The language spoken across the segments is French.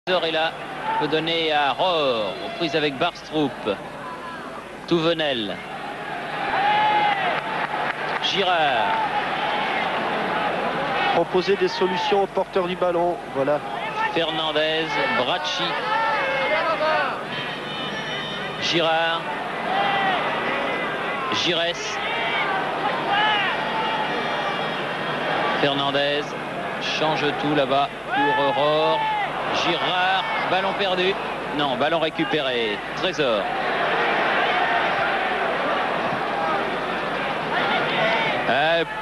Est là, peut donner à Rohr, aux prises avec Barstrup, Touvenel, Girard. Proposer des solutions aux porteurs du ballon, voilà. Fernandez, Bracci, Girard, Giresse, Fernandez, change tout là-bas pour Rohr. Girard, ballon perdu. Non, ballon récupéré. Trésor.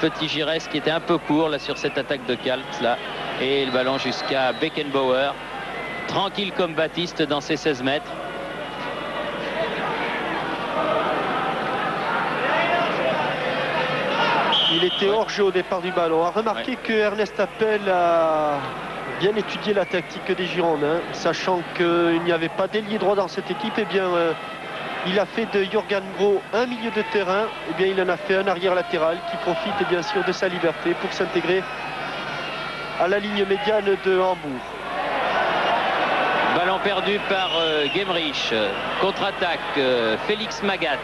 Petit Giresse qui était un peu court là sur cette attaque de Kaltz là. Et le ballon jusqu'à Beckenbauer. Tranquille comme Baptiste dans ses 16 mètres. Il était hors jeu au départ du ballon. On a remarqué que Ernest Happel a bien étudié la tactique des Girondins, sachant qu'il n'y avait pas d'ailier droit dans cette équipe. Eh bien, il a fait de Jürgen Groh un milieu de terrain. Eh bien, il en a fait un arrière latéral qui profite bien sûr de sa liberté pour s'intégrer à la ligne médiane de Hambourg. Ballon perdu par Gemrich. Contre-attaque, Félix Magath.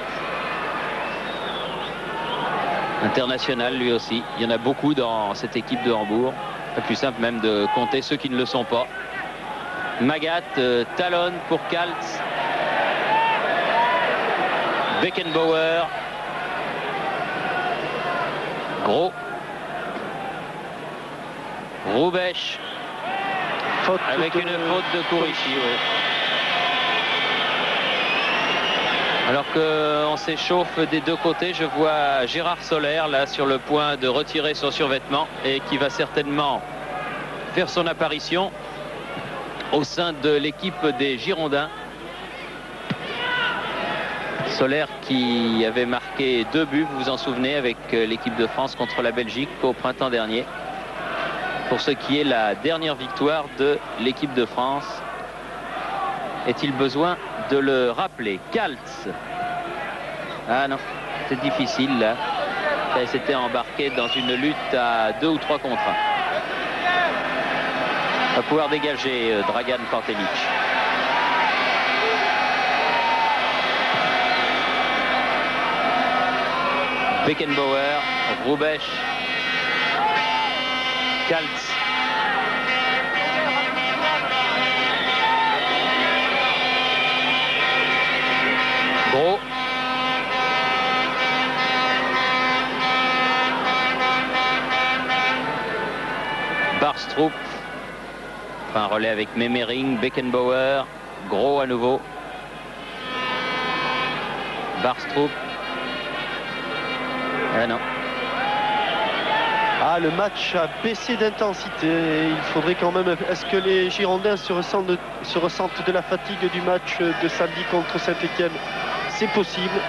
International lui aussi. Il y en a beaucoup dans cette équipe de Hambourg. C'est plus simple même de compter ceux qui ne le sont pas. Magath, talonne pour Kaltz. Beckenbauer. Gros. Roubesch. Avec une faute de Kourichi. Oui. Alors qu'on s'échauffe des deux côtés, je vois Gérard Soler là sur le point de retirer son survêtement et qui va certainement faire son apparition au sein de l'équipe des Girondins. Soler qui avait marqué 2 buts, vous vous en souvenez, avec l'équipe de France contre la Belgique au printemps dernier. Pour ce qui est la dernière victoire de l'équipe de France. Est-il besoin de le rappeler? Kaltz. Ah non, c'est difficile là. Il s'était embarqué dans une lutte à 2 ou 3 contre 1. Va pouvoir dégager Dragan Pantelic. Beckenbauer, Roubesch, Kaltz. Gros. Barstrup. Un relais avec Memering, Beckenbauer, Gros à nouveau. Barstrup. Ah non. Ah, le match a baissé d'intensité. Il faudrait quand même... Est-ce que les Girondins se ressentent de la fatigue du match de samedi contre Saint-Étienne? C'est possible.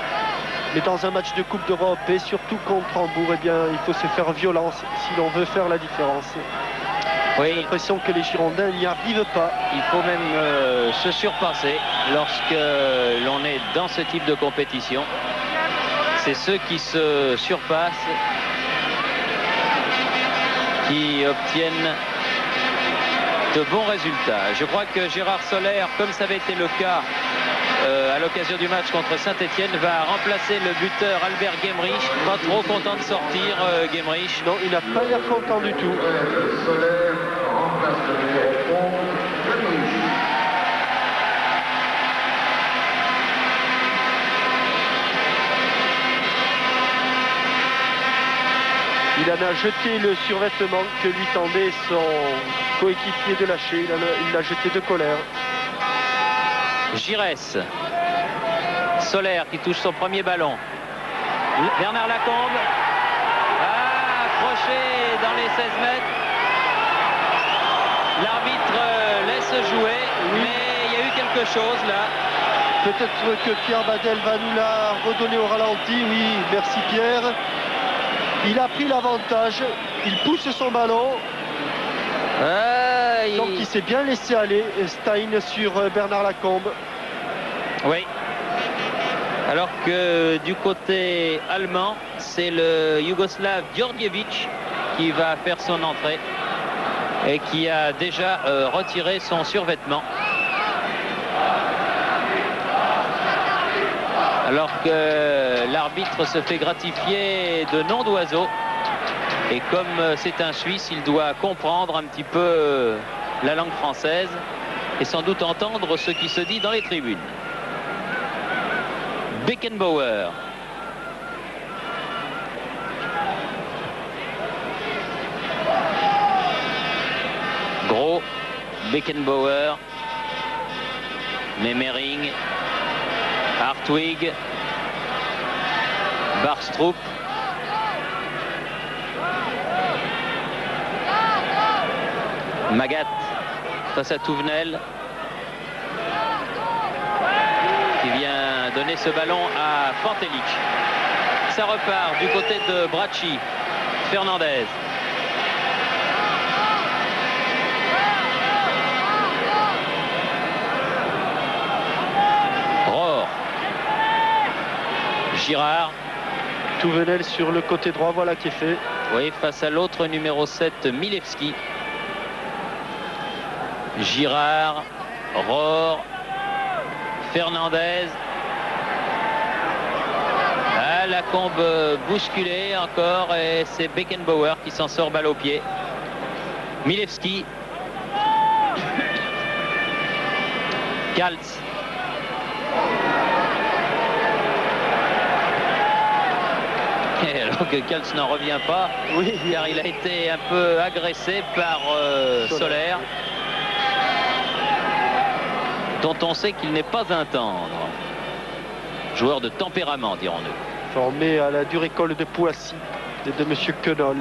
Mais dans un match de Coupe d'Europe et surtout contre Hambourg, eh bien, il faut se faire violence si l'on veut faire la différence. Oui. J'ai l'impression que les Girondins n'y arrivent pas. Il faut même se surpasser lorsque l'on est dans ce type de compétition. C'est ceux qui se surpassent qui obtiennent de bons résultats. Je crois que Gérard Soler, comme ça avait été le cas à l'occasion du match contre Saint-Étienne, va remplacer le buteur Albert Gemrich. Pas trop content de sortir, Gemrich. Non, il n'a pas l'air content du tout. Il en a jeté le survêtement que lui tendait son coéquipier de lâcher. Il l'a jeté de colère. Giresse. Soler qui touche son premier ballon. Bernard Lacombe. Accroché dans les 16 mètres. L'arbitre laisse jouer, mais il y a eu quelque chose là. Peut-être que Pierre Badel va nous la redonner au ralenti. Oui, merci Pierre. Il a pris l'avantage. Il pousse son ballon. Donc il s'est bien laissé aller, Stein, sur Bernard Lacombe. Oui. Alors que du côté allemand, c'est le Yougoslave Djordjevic qui va faire son entrée. et qui a déjà retiré son survêtement. Alors que l'arbitre se fait gratifier de noms d'oiseaux. Et comme c'est un Suisse, il doit comprendre un petit peu la langue française et sans doute entendre ce qui se dit dans les tribunes. Beckenbauer. Gros, Beckenbauer, Memering, Hartwig, Barstrup, Magat face à Touvenel qui vient donner ce ballon à Pantelic. Ça repart du côté de Bracci. Fernandez. Rohr. Girard. Touvenel sur le côté droit, voilà qui est fait. Oui, face à l'autre numéro 7, Milewski. Girard, Rohr, Fernandez. Ah, la combe bousculée encore et c'est Beckenbauer qui s'en sort balle au pied. Milewski. Kaltz. Et alors que Kaltz n'en revient pas, oui, car il a été un peu agressé par Soler, dont on sait qu'il n'est pas un tendre. Joueur de tempérament, dirons-nous. Formé à la dure école de Poissy de M. Quenol.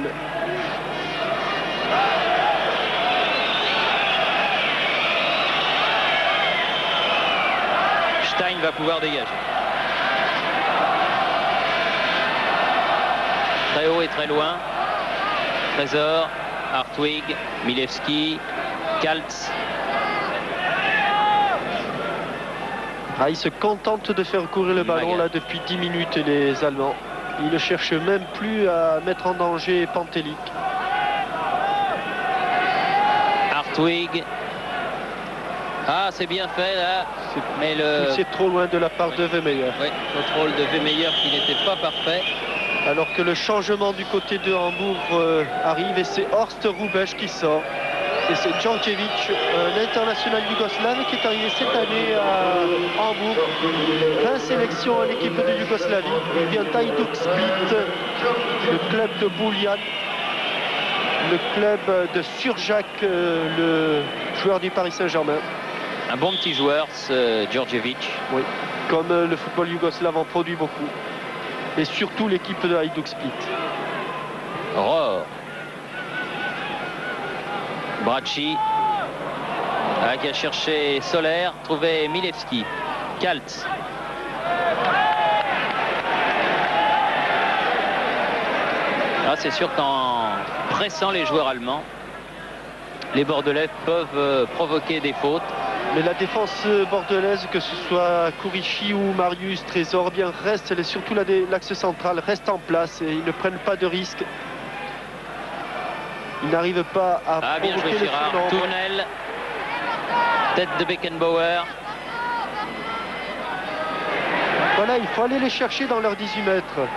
Stein va pouvoir dégager. Très haut et très loin. Trésor, Hartwig, Milewski, Kaltz. Ah, ils se contentent de faire courir le ballon là depuis 10 minutes, les Allemands. Ils ne cherchent même plus à mettre en danger Pantelic. Hartwig. Ah, c'est bien fait là. Mais c'est trop loin de la part de Wehmeyer. Oui, contrôle de Wehmeyer qui n'était pas parfait. Alors que le changement du côté de Hambourg arrive et c'est Horst Hrubesch qui sort. Et c'est Djordjevic, un international yougoslave qui est arrivé cette année à Hambourg. 20 sélections à l'équipe de Yougoslavie. Il vient d'Hajduk Split, le club de Buljan, le club de Surjak, le joueur du Paris Saint-Germain. Un bon petit joueur, ce Djordjevic. Oui, comme le football yougoslave en produit beaucoup. Et surtout l'équipe de Hajduk Split. Rohr. Bracci. Qui a cherché Soler, trouvé Milewski. Kaltz. Ah, c'est sûr qu'en pressant les joueurs allemands, les Bordelais peuvent provoquer des fautes. Mais la défense bordelaise, que ce soit Kourichi ou Marius, Trésor, bien reste, surtout l'axe central, reste en place et ils ne prennent pas de risques. Ils n'arrivent pas à bien joué Girard. Touvenel. Tête de Beckenbauer. Voilà, il faut aller les chercher dans leurs 18 mètres.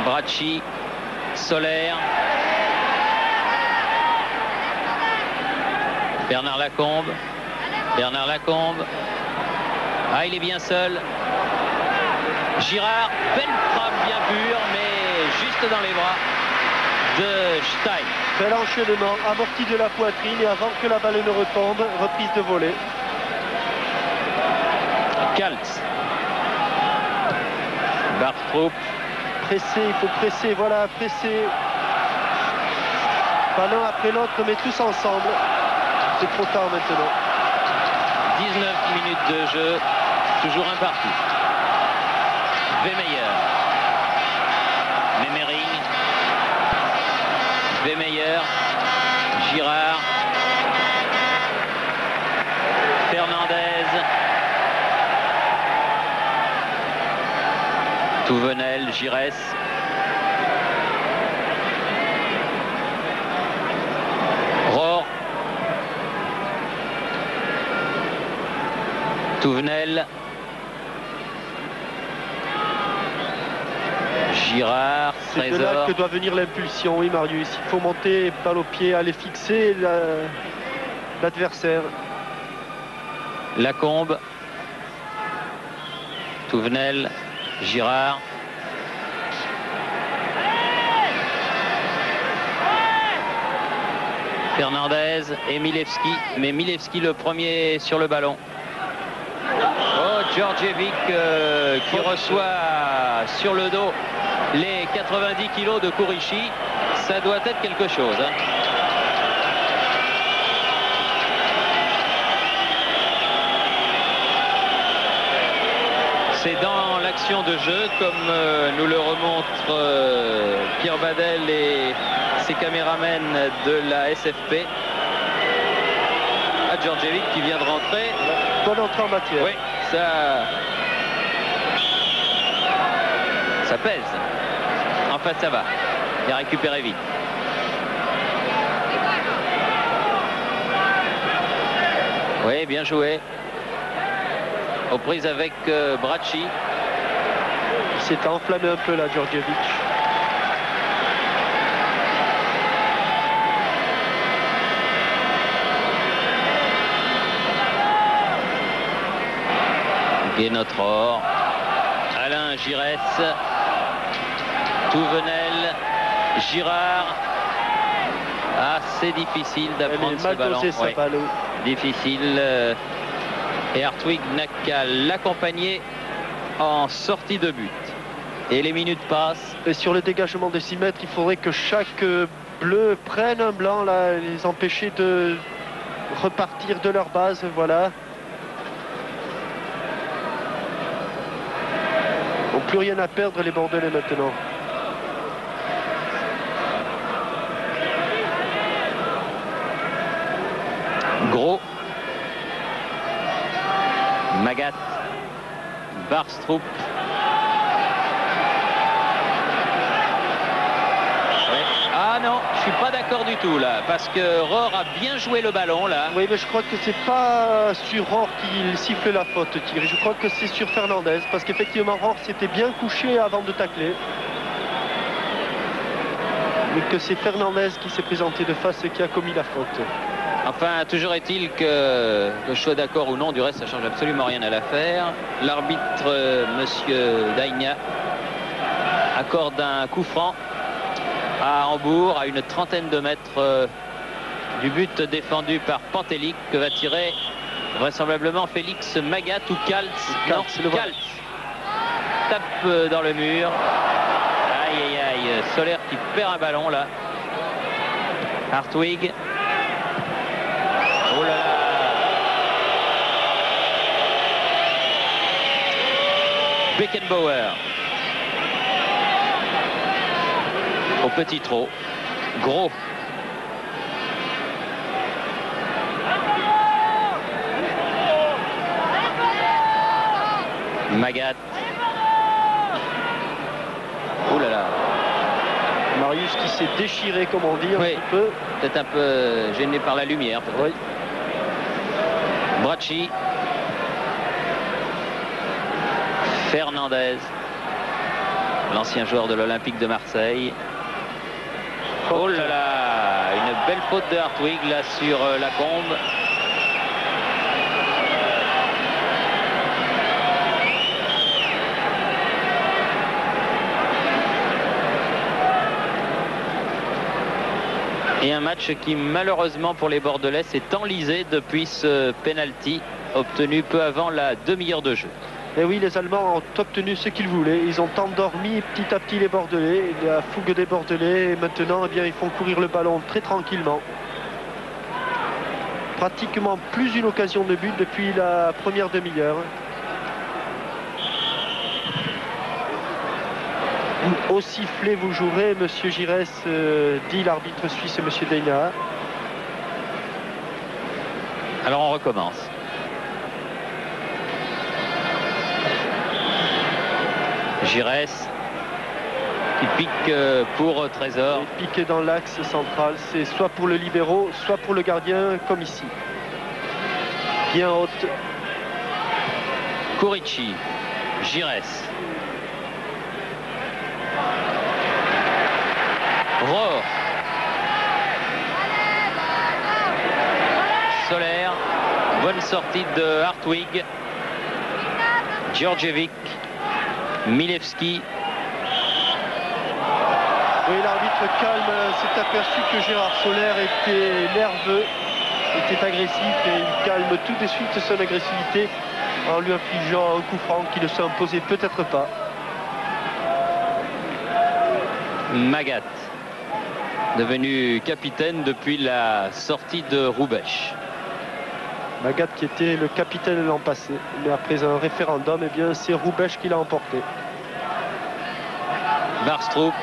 Bracci. Soler. Bernard Lacombe. Bernard Lacombe. Ah, il est bien seul. Girard, belle frappe bien pure, mais juste dans les bras de Stein. Bel enchaînement, amorti de la poitrine et avant que la balle ne retombe, reprise de volée. Kaltz. Barstrup. Presser, il faut presser, voilà, presser. Ballon après l'autre, mais tous ensemble. C'est trop tard maintenant. 19 minutes de jeu, toujours un partout. Wehmeyer. Memering. Wehmeyer. Girard. Fernandez. Touvenel, Giresse. Touvenel. Girard, c'est de là Trésor. que doit venir l'impulsion, oui Marius. Il faut monter, balle au pied, aller fixer l'adversaire. Lacombe. Touvenel. Girard. Fernandez et Milevski. Mais Milevski le premier sur le ballon. Oh, Djordjevic qui reçoit sur le dos les 90 kilos de Kourichi. Ça doit être quelque chose. Hein. C'est dans l'action de jeu, comme nous le remontrent Pierre Badel et ses caméramens de la SFP. À Djordjevic qui vient de rentrer. Bonne entrée en matière. Oui, ça pèse. Enfin, ça va. Il a récupéré vite. Oui, bien joué. Aux prises avec Bracci. Il s'est enflammé un peu là, Djordjevic. Guénotror, Alain Giresse, Touvenel, Girard. Ah, c'est difficile d'apprendre ce ballon. Ouais. Difficile. Et Hartwig n'a qu'à l'accompagner en sortie de but. Et les minutes passent. Et sur le dégagement de 6 mètres, il faudrait que chaque bleu prenne un blanc, là, les empêcher de repartir de leur base. Voilà. Ils n'ont plus rien à perdre, les Bordelais, maintenant. Gros. Magat. Barstrup. Ah non, je suis pas d'accord du tout là, parce que Rohr a bien joué le ballon là. Oui, mais je crois que c'est pas sur Rohr qu'il siffle la faute, Thierry. Je crois que c'est sur Fernandez, parce qu'effectivement Rohr s'était bien couché avant de tacler. Mais que c'est Fernandez qui s'est présenté de face et qui a commis la faute. Enfin, toujours est-il que je sois d'accord ou non, du reste ça change absolument rien à l'affaire. L'arbitre, monsieur Daigna, accorde un coup franc à Hambourg, à une trentaine de mètres du but défendu par Pantelic, que va tirer vraisemblablement Félix Magat ou Kaltz. Non, Kaltz tape dans le mur. Aïe aïe aïe, Soler qui perd un ballon là. Hartwig. Oh là là. Beckenbauer. Au petit trot. Gros. Magat. Oh là là. Marius qui s'est déchiré, comme on dit, un Oui, petit peu. Peut-être un peu gêné par la lumière. Oui. Bracci. Fernandez. L'ancien joueur de l'Olympique de Marseille. Oh là là, une belle faute de Hartwig là sur Lacombe. Et un match qui malheureusement pour les Bordelais s'est enlisé depuis ce penalty obtenu peu avant la demi-heure de jeu. Et oui, les Allemands ont obtenu ce qu'ils voulaient. Ils ont endormi petit à petit les Bordelais, la fougue des Bordelais. Et maintenant, eh bien, ils font courir le ballon très tranquillement. Pratiquement plus une occasion de but depuis la première demi-heure. Au sifflet, vous jouerez, monsieur Giresse, dit l'arbitre suisse, monsieur Deina. Alors on recommence. Giresse qui pique pour Trésor. Et piqué dans l'axe central, c'est soit pour le libéro, soit pour le gardien, comme ici. Bien haute. Kurici, Gires, Rohr, Soler, bonne sortie de Hartwig, Djordjevic, Milevski. Oui, l'arbitre calme s'est aperçu que Gérard Soler était nerveux, était agressif, et il calme tout de suite son agressivité en lui infligeant un coup franc qui ne s'imposait peut-être pas. Magat, devenu capitaine depuis la sortie de Roubaix. Magat qui était le capitaine l'an passé, mais après un référendum, eh bien c'est Roubaix qui l'a emporté. Barstrup.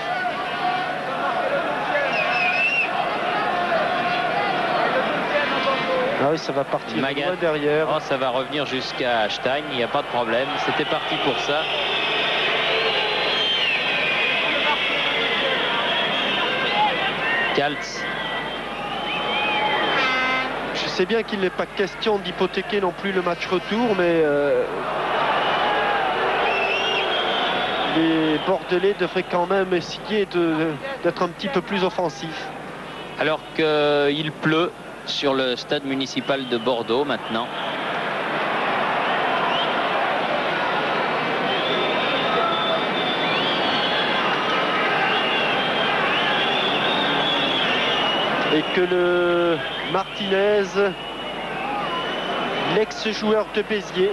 Ah oui, ça va partir Magat. loin derrière. Oh, ça va revenir jusqu'à Stein, il n'y a pas de problème. C'était parti pour ça. Kaltz. Je sais bien qu'il n'est pas question d'hypothéquer non plus le match retour, mais les Bordelais devraient quand même essayer d'être un petit peu plus offensifs. Alors qu'il pleut sur le stade municipal de Bordeaux maintenant. Et que le Martinez, l'ex-joueur de Béziers,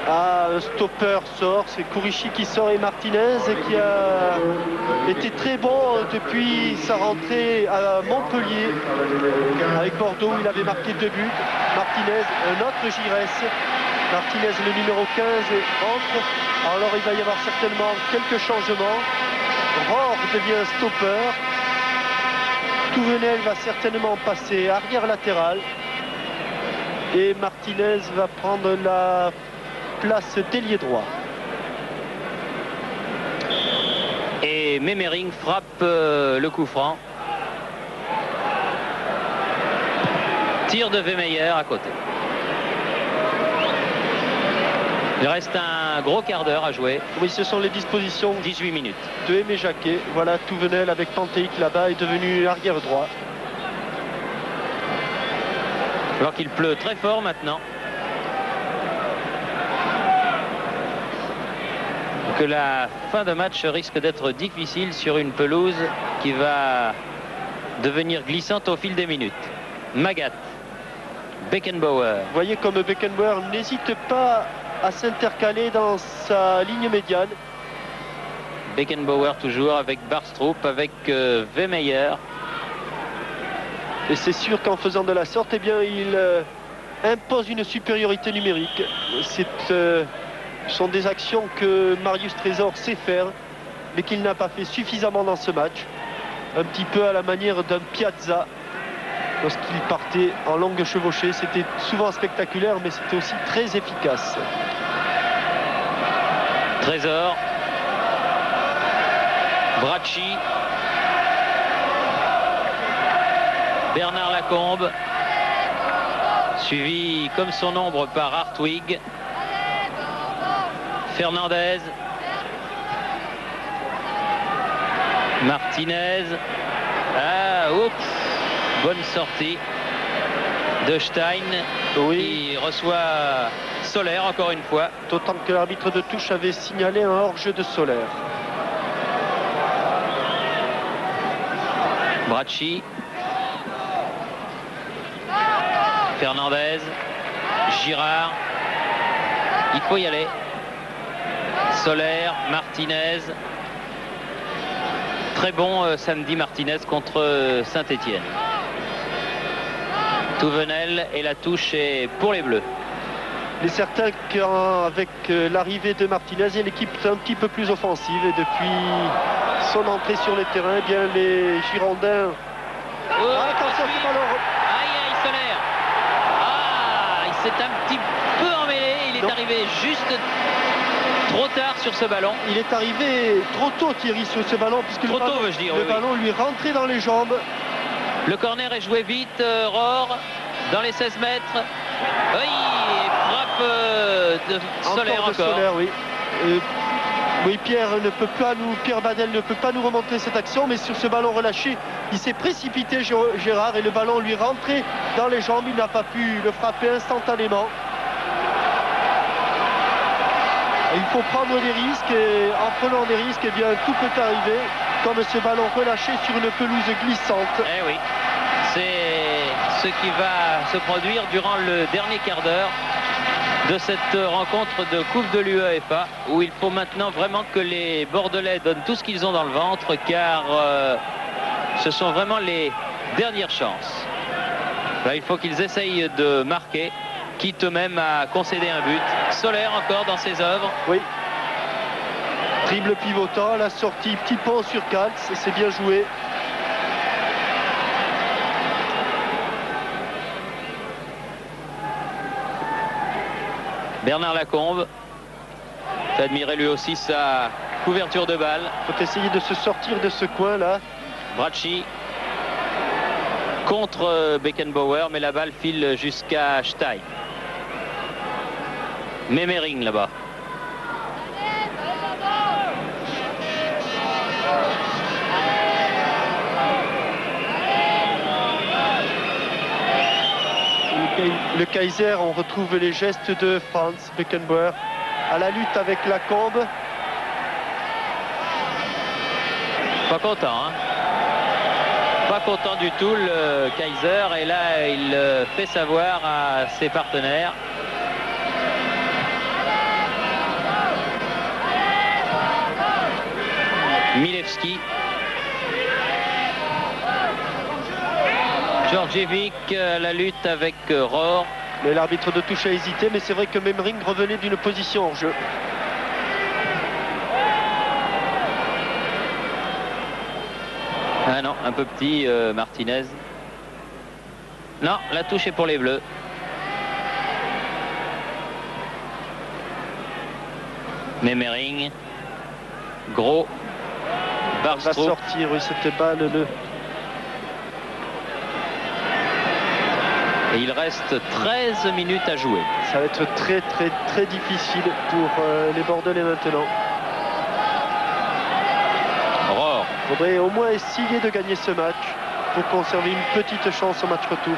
a un stopper sort. C'est Kurici qui sort et Martinez qui a été très bon depuis sa rentrée à Montpellier. Avec Bordeaux, il avait marqué 2 buts. Martinez, un autre Gires. Martinez, le numéro 15, entre. Alors il va y avoir certainement quelques changements. Rohr devient stopper. Touvenel va certainement passer arrière latéral. Et Martinez va prendre la place d'ailier droit. Et Memering frappe le coup franc. Tir de Vemeyer à côté. Il reste un gros quart d'heure à jouer. Oui, ce sont les dispositions 18 minutes. de Aimé Jacquet. Voilà, Touvenel avec Panteïc là-bas est devenu arrière droit. Alors qu'il pleut très fort maintenant. Que la fin de match risque d'être difficile sur une pelouse qui va devenir glissante au fil des minutes. Magat, Beckenbauer. Vous voyez comme Beckenbauer n'hésite pas à s'intercaler dans sa ligne médiane. Beckenbauer toujours avec Barstrup, avec Vemeyer. Et c'est sûr qu'en faisant de la sorte, eh bien, il impose une supériorité numérique. Ce sont des actions que Marius Trésor sait faire, mais qu'il n'a pas fait suffisamment dans ce match. Un petit peu à la manière d'un Piazza. Lorsqu'il partait en longue chevauchée, c'était souvent spectaculaire, mais c'était aussi très efficace. Trésor. Bracci. Bernard Lacombe. Suivi comme son ombre par Hartwig. Fernandez. Martinez. Ah, oups. Bonne sortie de Stein, Oui. qui reçoit Soler encore une fois. D'autant que l'arbitre de touche avait signalé un hors-jeu de Soler. Bracci. Fernandez. Girard. Il faut y aller. Soler, Martinez. Très bon samedi Martinez contre Saint-Étienne. Touvenel et la touche est pour les Bleus. Il est certain qu'avec l'arrivée de Martinez, l'équipe est un petit peu plus offensive. Et depuis son entrée sur le terrain, eh bien, les Girondins... Oh, attention, ce ballon... Aïe, aïe, Soler. Ah, il s'est un petit peu emmêlé. Il est arrivé juste trop tard sur ce ballon. Il est arrivé trop tôt, Thierry, sur ce ballon, puisque Trop tôt, veux-je dire, le oui, ballon lui rentrait dans les jambes. Le corner est joué vite. Rohr dans les 16 mètres. Oui, et frappe de Solaire encore. Solaire, oui. Oui, Pierre Badel ne peut pas nous remonter cette action, mais sur ce ballon relâché, il s'est précipité, Gérard, et le ballon lui est rentré dans les jambes. Il n'a pas pu le frapper instantanément. Il faut prendre des risques, et en prenant des risques, eh bien, tout peut arriver, comme ce ballon relâché sur une pelouse glissante. Eh oui, c'est ce qui va se produire durant le dernier quart d'heure de cette rencontre de Coupe de l'UEFA, où il faut maintenant vraiment que les Bordelais donnent tout ce qu'ils ont dans le ventre, car ce sont vraiment les dernières chances. Là, il faut qu'ils essayent de marquer, quitte même à concéder un but. Solaire encore dans ses œuvres. Oui. Dribble pivotant, la sortie, petit pont sur Caltz, c'est bien joué. Bernard Lacombe fait admirer lui aussi sa couverture de balle. Il faut essayer de se sortir de ce coin là. Bracci contre Beckenbauer, mais la balle file jusqu'à Stein. Memering là-bas. Le Kaiser, on retrouve les gestes de Franz Beckenbauer à la lutte avec Lacombe. Pas content, hein? Pas content du tout le Kaiser, et là il fait savoir à ses partenaires. Milewski, Djordjevic, la lutte avec Rohr. Mais l'arbitre de touche a hésité, mais c'est vrai que Memering revenait d'une position en jeu. Ah non, un peu petit Martinez. Non, la touche est pour les Bleus. Memering, Gros, Barstrup. Va sortir, oui, cette balle. Et il reste 13 minutes à jouer. Ça va être très très très difficile pour les Bordelais maintenant. Rohr. Il faudrait au moins essayer de gagner ce match pour conserver une petite chance au match retour.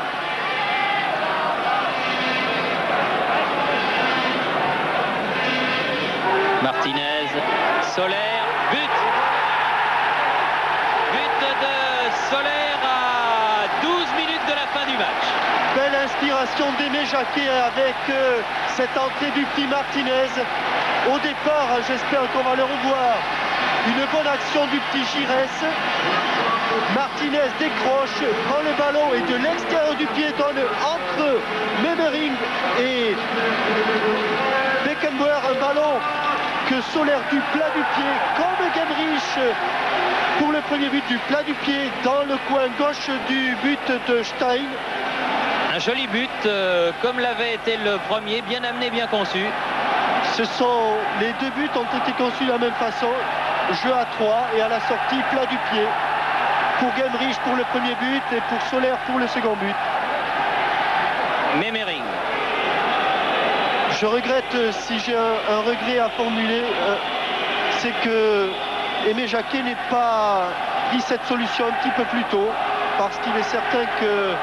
Martinez, Solaire, but! But de Solaire à 12 minutes de la fin du match. Belle inspiration d'Aimé Jacquet avec cette entrée du petit Martinez. Au départ, j'espère qu'on va le revoir. Une bonne action du petit Giresse. Martinez décroche, prend le ballon et de l'extérieur du pied donne entre Memering et Beckenbauer un ballon que Solaire du plat du pied, comme Gemrich pour le premier but du plat du pied dans le coin gauche du but de Stein. Un joli but, comme l'avait été le premier, bien amené, bien conçu. Les deux buts ont été conçus de la même façon. Jeu à 3 et à la sortie plat du pied. Pour Gemrich pour le premier but et pour Solaire pour le second but. Memering. Je regrette, si j'ai un regret à formuler, c'est que Aimé Jacquet n'ait pas pris cette solution un petit peu plus tôt, parce qu'il est certain que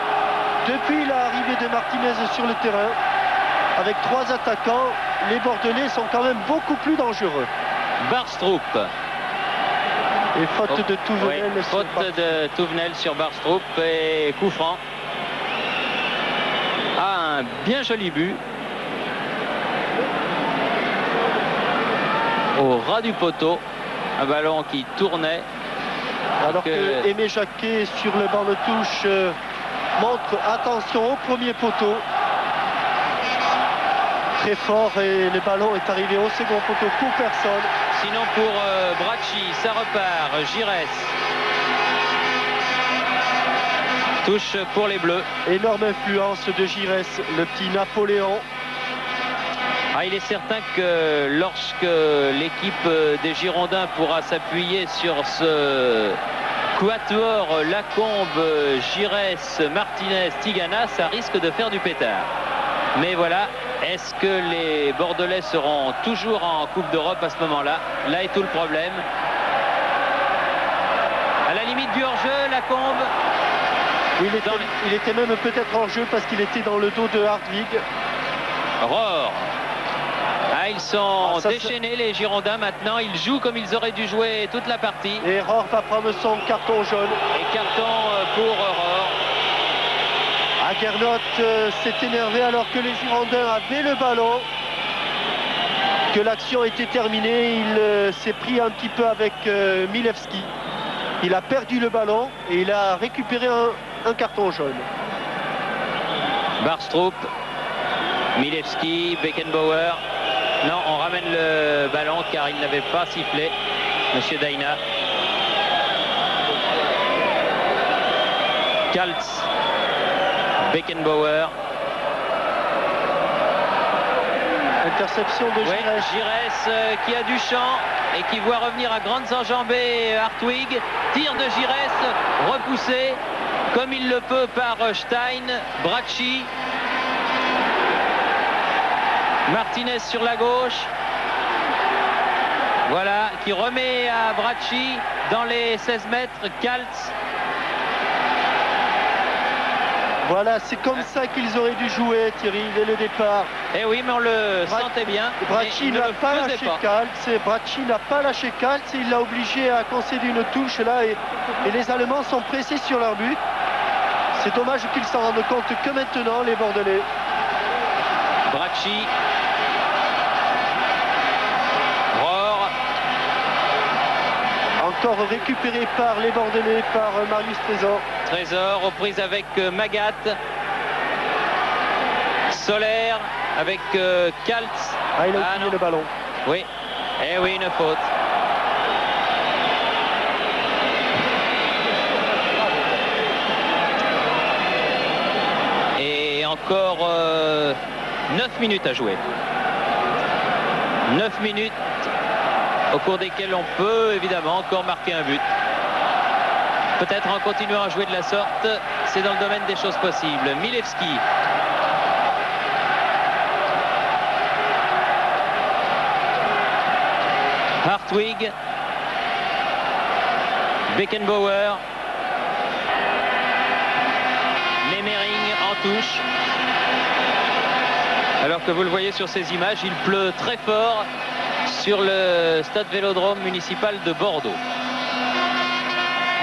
depuis l'arrivée de Martinez sur le terrain, avec 3 attaquants, les Bordelais sont quand même beaucoup plus dangereux. Barstrup. Et faute de Touvenel. Oui, faute de Touvenel sur Barstrup et coup franc. Ah, un bien joli but. Au ras du poteau. Un ballon qui tournait. Alors que Aimé Jacquet sur le banc de touche montre attention au premier poteau. Très fort et le ballon est arrivé au second poteau pour personne. Sinon pour Bracci, ça repart. Giresse. Touche pour les Bleus. Énorme influence de Giresse, le petit Napoléon. Ah, il est certain que lorsque l'équipe des Girondins pourra s'appuyer sur ce quatuor Lacombe, Giresse, Martinez, Tigana, ça risque de faire du pétard. Mais voilà, Est-ce que les Bordelais seront toujours en Coupe d'Europe à ce moment-là? Là est tout le problème. À la limite du hors-jeu, Lacombe. Oui, il était même peut-être en jeu parce qu'il était dans le dos de Hartwig. Rohr. Ah, ils sont déchaînés, les Girondins, maintenant. Ils jouent comme ils auraient dû jouer toute la partie. Et Rohr va prendre son carton jaune. Et carton pour Rohr. Gernot s'est énervé alors que les Girondins avaient le ballon. Que l'action était terminée. Il s'est pris un petit peu avec Milewski. Il a perdu le ballon et il a récupéré un carton jaune. Barstrup, Milewski, Beckenbauer. Non, on ramène le ballon car il n'avait pas sifflé, Monsieur Daina. Kaltz, Beckenbauer. Interception de Giresse. Ouais, Giresse qui a du champ et qui voit revenir à grandes enjambées Hartwig. Tir de Giresse, repoussé comme il le peut par Stein. Bracci. Martinez sur la gauche. Voilà, qui remet à Bracci dans les 16 mètres. Kaltz. Voilà, c'est comme ça qu'ils auraient dû jouer, Thierry, dès le départ. Eh oui, mais on le sentait bien. Bracci n'a pas lâché Kaltz. Bracci n'a pas lâché Kaltz. Il l'a obligé à concéder une touche là. Et les Allemands sont pressés sur leur but. C'est dommage qu'ils s'en rendent compte que maintenant, les Bordelais. Bracci. Rohr. Encore récupéré par les Bordelais, par Marius Trésor. Trésor aux prises avec Magat. Soler avec Kaltz. Ah, il a oublié le ballon. Oui. Eh oui, une faute. Et encore 9 minutes à jouer. 9 minutes au cours desquelles on peut évidemment encore marquer un but. Peut-être en continuant à jouer de la sorte, c'est dans le domaine des choses possibles. Milewski. Hartwig. Beckenbauer. Memmering en touche. Alors que vous le voyez sur ces images, il pleut très fort sur le stade Vélodrome municipal de Bordeaux.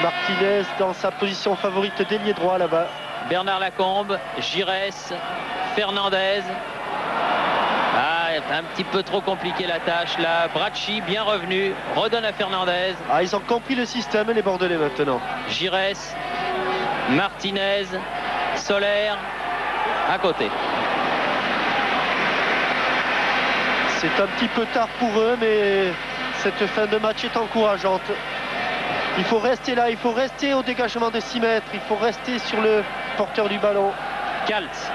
Martinez dans sa position favorite d'ailier droit là-bas. Bernard Lacombe, Giresse, Fernandez. Ah, un petit peu trop compliqué la tâche là. Bracci bien revenu, redonne à Fernandez. Ah, ils ont compris le système, les Bordelais maintenant. Giresse, Martinez, Soler, à côté. C'est un petit peu tard pour eux, mais cette fin de match est encourageante. Il faut rester là, il faut rester au dégagement de 6 mètres, il faut rester sur le porteur du ballon. Kaltz.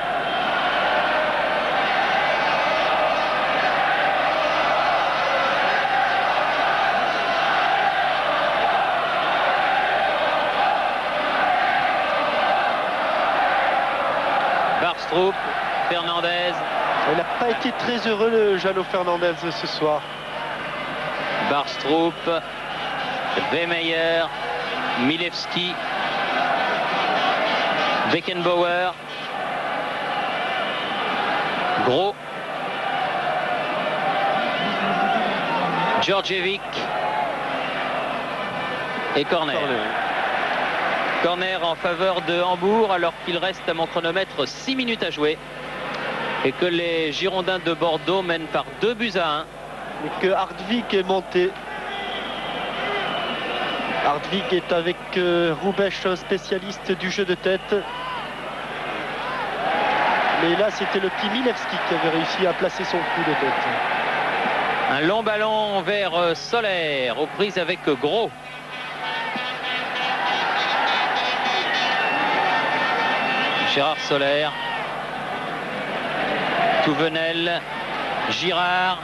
Barstrup, Fernandez. Il n'a pas été très heureux, le Jeannot Fernandez, ce soir. Barstrup, Wehmeyer, Milewski, Beckenbauer, Gros, Djordjevic et corner. Corner en faveur de Hambourg alors qu'il reste à mon chronomètre 6 minutes à jouer et que les Girondins de Bordeaux mènent par 2-1. Et que Hartwig est monté. Hartwig est avec Roubesch, spécialiste du jeu de tête. Mais là, c'était le petit Milewski qui avait réussi à placer son coup de tête. Un long ballon vers Soler, aux prises avec Gros. Gérard Soler. Touvenel. Girard.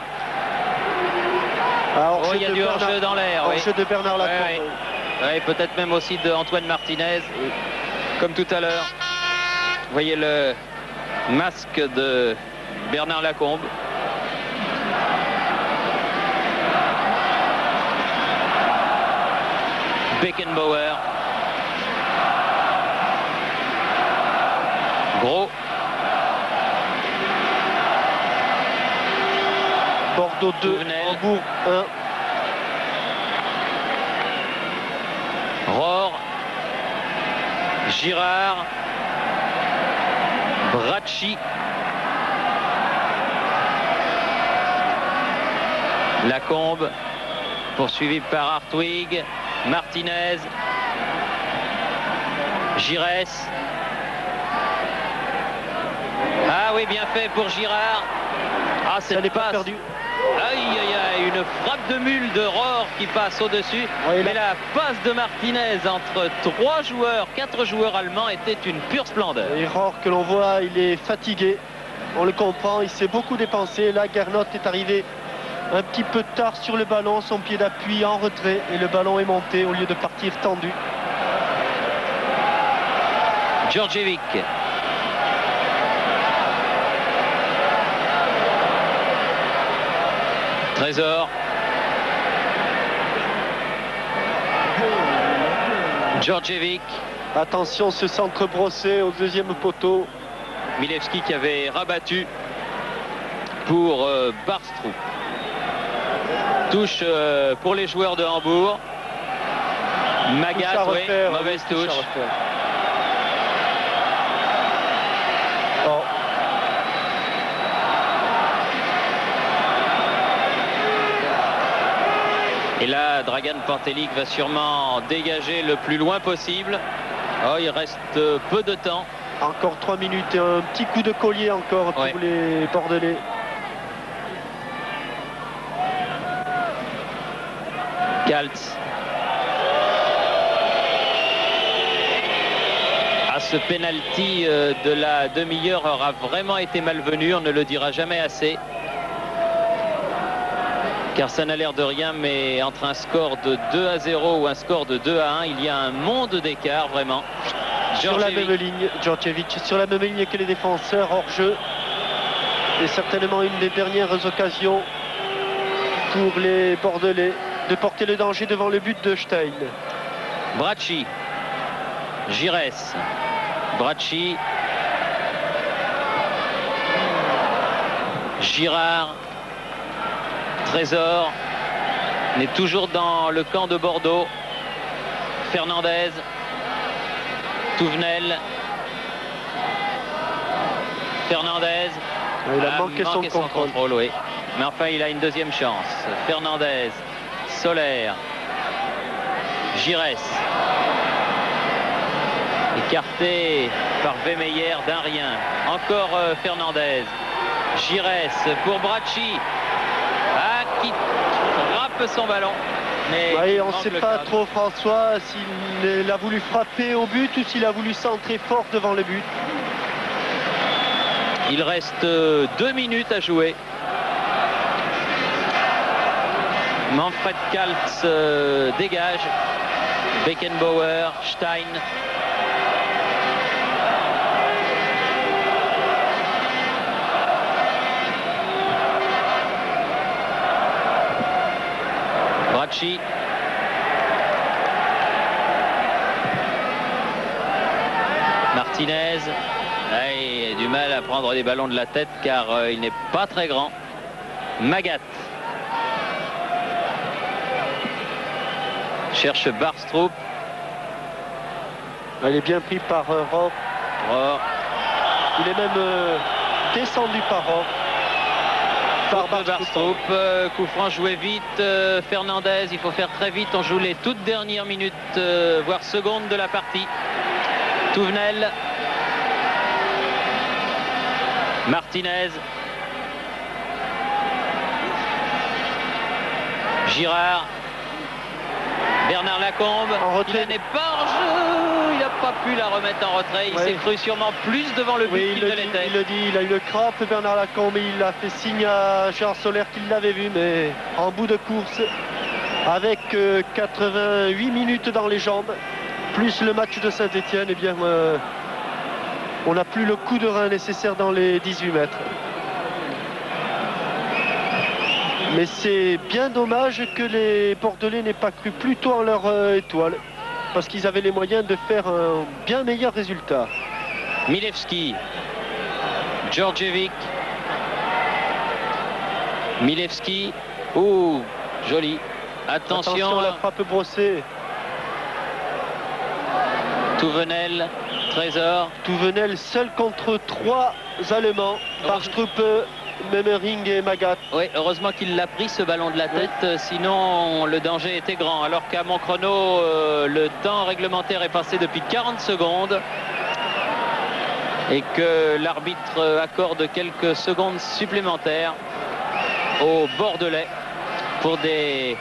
Oh, il y a du hors-jeu dans l'air. Hors-jeu de Bernard Lacombe. Oui, oui. Oui, peut-être même aussi de Antoine Martinez, comme tout à l'heure. Vous voyez le masque de Bernard Lacombe. Beckenbauer. Gros. Bordeaux 2, Touvenel. Hambourg 1. Rohr. Girard. Bracci. Lacombe. Poursuivi par Hartwig. Martinez. Giresse. Ah oui, bien fait pour Girard. Ah, Ça n'est pas perdu. Aïe, aïe, aïe, une frappe de mule de Rohr qui passe au-dessus. Oui, mais la passe de Martinez entre 4 joueurs allemands était une pure splendeur. Et Rohr, que l'on voit, il est fatigué. On le comprend, il s'est beaucoup dépensé. Là, Gernot est arrivé un petit peu tard sur le ballon, son pied d'appui en retrait. Et le ballon est monté au lieu de partir tendu. Djordjevic. Trésor. Djordjevic. Attention, ce centre brossé au deuxième poteau. Milevski qui avait rabattu pour Barstrup. Touche pour les joueurs de Hambourg. Magat, oui, mauvaise touche. Oh. Et là, Dragan Pantelic va sûrement dégager le plus loin possible. Oh, il reste peu de temps. Encore 3 minutes et un petit coup de collier encore pour les Bordelais. Kaltz. Ah, ce penalty de la demi-heure aura vraiment été malvenu, on ne le dira jamais assez. Car ça n'a l'air de rien, mais entre un score de 2-0 ou un score de 2-1, il y a un monde d'écart vraiment. Sur la même ligne, Djordjevic, sur la même ligne que les défenseurs, hors jeu. Et certainement une des dernières occasions pour les Bordelais de porter le danger devant le but de Stein. Bracci. Giresse. Bracci. Girard. Trésor. On est toujours dans le camp de Bordeaux. Fernandez. Touvenel. Fernandez. Il a manqué son contrôle. Oui. Mais enfin, il a une deuxième chance. Fernandez. Soler. Giresse. Écarté par Vemeyer d'un rien. Encore Fernandez. Giresse pour Bracci. Ah, qui frappe son ballon. Mais oui, on ne sait pas trop, François, s'il a voulu frapper au but ou s'il a voulu centrer fort devant le but. Il reste 2 minutes à jouer. Manfred Kaltz dégage. Beckenbauer, Stein. Bracci. Martinez. Là, il a du mal à prendre des ballons de la tête car il n'est pas très grand. Magat. Cherche Barstrup. Elle est bien pris par Rohr. Il est même descendu par Rohr. Par Barstrup. Coup franc joué vite. Fernandez, il faut faire très vite. On joue les toutes dernières minutes, voire secondes de la partie. Touvenel. Martinez. Girard. Bernard Lacombe. Il n'est pas en jeu. Il n'a pas pu la remettre en retrait. Il s'est cru sûrement plus devant le but qu'il ne l'était. Il le dit, il a une crampe, Bernard Lacombe. Il a fait signe à Gérard Soler qu'il l'avait vu, mais en bout de course, avec 88 minutes dans les jambes, plus le match de Saint-Etienne, eh bien, on n'a plus le coup de rein nécessaire dans les 18 mètres. Mais c'est bien dommage que les Bordelais n'aient pas cru plus tôt en leur étoile, parce qu'ils avaient les moyens de faire un bien meilleur résultat. Milewski, Djordjevic, Milewski, ouh, joli. Attention à la frappe brossée. Touvenel, Trésor. Touvenel seul contre 3 Allemands, Barstrup, Memering et Magat. Oui, heureusement qu'il l'a pris ce ballon de la tête, sinon le danger était grand. Alors qu'à mon chrono, le temps réglementaire est passé depuis 40 secondes et que l'arbitre accorde quelques secondes supplémentaires aux Bordelais pour des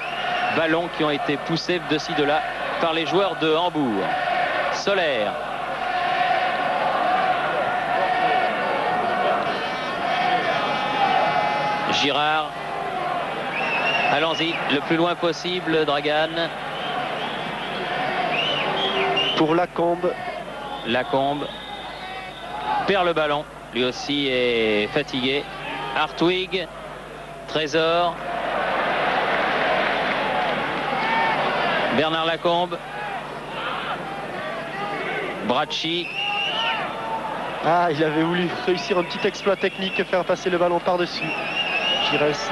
ballons qui ont été poussés de ci de là par les joueurs de Hambourg. Soler. Girard. Allons-y, le plus loin possible, Dragan. Pour Lacombe. Lacombe perd le ballon, lui aussi est fatigué. Hartwig, Trésor. Bernard Lacombe. Bracci. Ah, il avait voulu réussir un petit exploit technique et faire passer le ballon par-dessus. Giresse.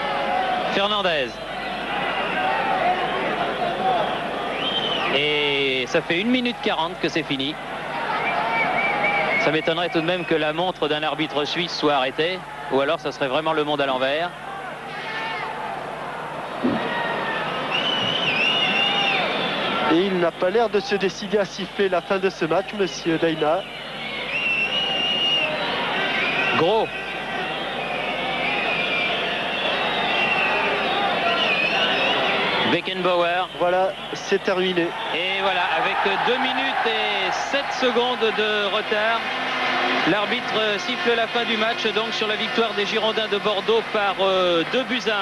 Fernandez. Et ça fait 1 minute 40 que c'est fini. Ça m'étonnerait tout de même que la montre d'un arbitre suisse soit arrêtée, ou alors ça serait vraiment le monde à l'envers. Et il n'a pas l'air de se décider à siffler la fin de ce match, monsieur Daina. Gros. Beckenbauer. Voilà, c'est terminé. Et voilà, avec 2 minutes et 7 secondes de retard, l'arbitre siffle la fin du match, donc sur la victoire des Girondins de Bordeaux par 2-1.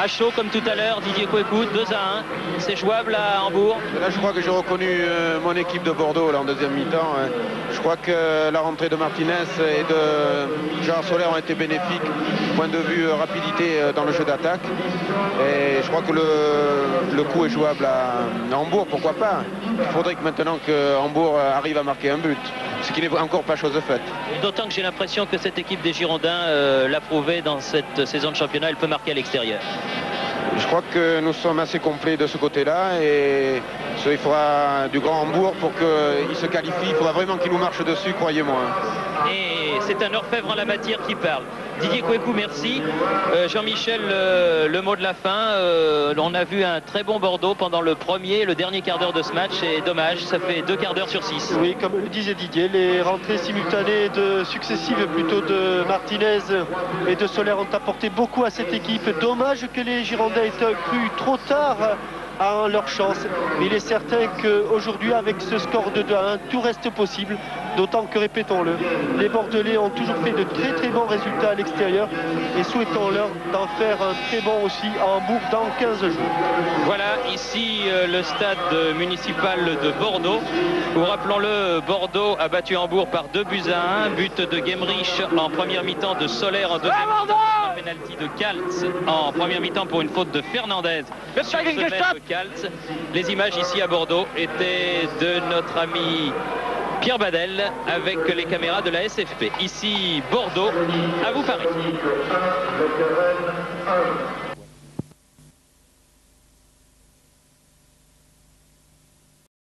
À chaud comme tout à l'heure, Didier Kouékou, 2-1. C'est jouable à Hambourg. Là, je crois que j'ai reconnu mon équipe de Bordeaux là, en deuxième mi-temps. Je crois que la rentrée de Martinez et de Gérard Soler ont été bénéfiques du point de vue rapidité dans le jeu d'attaque. Et je crois que le coup est jouable à Hambourg, pourquoi pas. Il faudrait que maintenant que Hambourg arrive à marquer un but, ce qui n'est encore pas chose faite. D'autant que j'ai l'impression que cette équipe des Girondins l'a prouvé dans cette saison de championnat, elle peut marquer à l'extérieur. Je crois que nous sommes assez complets de ce côté-là et il faudra du grand Hambourg pour qu'il se qualifie. Il faudra vraiment qu'il nous marche dessus, croyez-moi. Et c'est un orfèvre en la matière qui parle. Didier Kouékou, merci. Jean-Michel, le mot de la fin. On a vu un très bon Bordeaux pendant le premier et le dernier quart d'heure de ce match. Et dommage, ça fait 2 quarts d'heure sur 6. Oui, comme le disait Didier, les rentrées simultanées successives plutôt de Martinez et de Soler ont apporté beaucoup à cette équipe. Dommage que les Girondins aient cru trop tard à leur chance. Mais il est certain qu'aujourd'hui, avec ce score de 2-1, tout reste possible. D'autant que, répétons-le, les Bordelais ont toujours fait de très très bons résultats à l'extérieur et souhaitons-leur d'en faire un très bon aussi à Hambourg dans 15 jours. Voilà, ici le stade municipal de Bordeaux, où, rappelons-le, Bordeaux a battu Hambourg par 2-1, but de Gemrich en première mi-temps, de Soler en deuxième mi-temps, un penalty de Kaltz en première mi-temps pour une faute de Fernandez sur le sommet de Kaltz. Les images ici à Bordeaux étaient de notre ami Pierre Badel avec les caméras de la SFP. Ici Bordeaux, à vous Paris.